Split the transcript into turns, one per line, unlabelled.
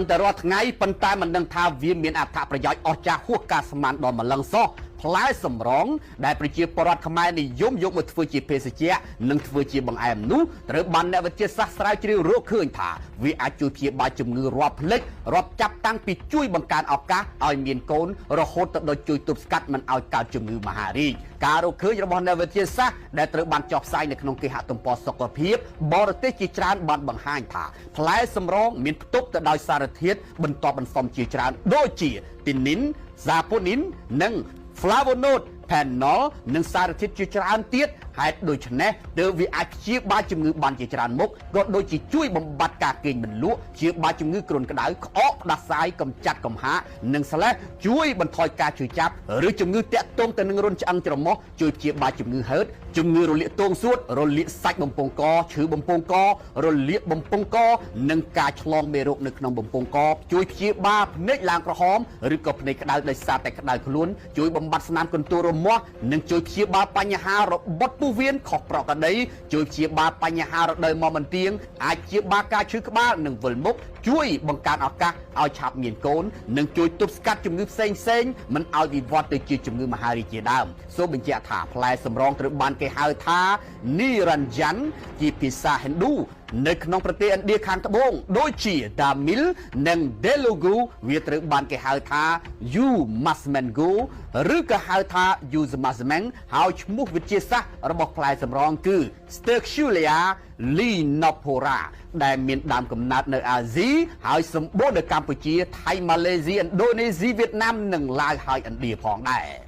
แต่รอดไงปันตายมันดังทาเวียนเมียนอัฐประยอยออกจากหัวกาสมานดอนมาลังซอพลายสมรองได้ประเจียปรอดขมายในยมยกมาធ្វើជាភេសជ្ជៈនិងធ្វើជាបង្អែមនោះត្រូវបានអ្នកវិទ្យាសាស្ត្រស្រាវជ្រាវរកឃើញថាវាអាចជួយព្យាបាលជំងឺរាប់ផ្លេចរាប់ចាប់តាំងពីជួយបង្កើនឱកាសឲ្យមានកូនរហូតទៅដល់ជួយទប់ស្កាត់មិនឲ្យកើតជំងឺមហារីកការរកឃើញរបស់អ្នកវិទ្យាសាស្ត្រដែលត្រូវបានចុះផ្សាយនៅក្នុងគេហទំព័រសុខភាពបរទេសជាច្រើនបានបង្ហាញថាផ្លែសម្រងមានផ្ទុកទៅដោយសារធាតុបន្តបន្សំជាច្រើនដូចជាទីនីនសាប៉ូនីននិងflavonoid panol និងសារធាតុជាច្រើនទៀតហេតុដូច្នេះទើបវាអាចព្យាបាលជំងឺបានជាច្រើនមុខក៏ដូចជាជួយបំបត្តិការគេងមិនលក់ព្យាបាលជំងឺគ្រុនក្តៅក្អកផ្ដាសាយកំចាត់កំហាកនិងស្លេះជួយបន្ថយការឈឺចាប់ឬជំងឺតាក់ទងទៅនឹងរន្ធឆ្អឹងច្រមុះជួយព្យាបាលជំងឺហឺតជំងឺរលាកទងសួតរលាកសាច់បំពង់កឈឺបំពង់ករលាកបំពង់កនិងការឆ្លងមេរោគនៅក្នុងបំពង់កជួយព្យាបាលភ្នែកឡើងក្រហមឬក៏ភ្នែកក្តៅដោយសារតែក្តៅខ្លួនជួយបំបត្តិស្នាមកន្ទួលរមាស់និងជួយព្យាបាលបញ្ហារបស់ពោះវៀនខុសប្រក្រតីជួយព្យាបាលបញ្ហារដូវមកបន្ទៀងអាចព្យាបាលការឈឺក្បាលនិងវិលមុខជួយបង្កើនឱកាសឲ្យឆាប់មានកូននិងជួយទប់ស្កាត់ជំងឺផ្សេងមិនឲ្យវិវត្តទៅជាជំងឺមហារីកជាដើមសូមបញ្ជាក់ថាផ្លែសម្រងត្រូវបានគេហៅថានីរញ្ញ័នជាភាសាហិណ្ឌូនៅក្នុងប្រទេសឥណ្ឌាខាងត្បូងដូចជា Tamil និង Telugu វាត្រូវបានគេហៅថា Yu Masmango ឬក៏ហៅថា Yu Masmang ហើយឈ្មោះវិទ្យាសាស្ត្ររបស់ផ្លែសម្រងគឺ Sterculia linophora ដែលមានដើមកំណើតនៅអាស៊ីហើយសម្បូរនៅកម្ពុជាថៃម៉ាឡេស៊ីឥណ្ឌូនេស៊ីវៀតណាមនិងឡាវហើយឥណ្ឌាផងដែរ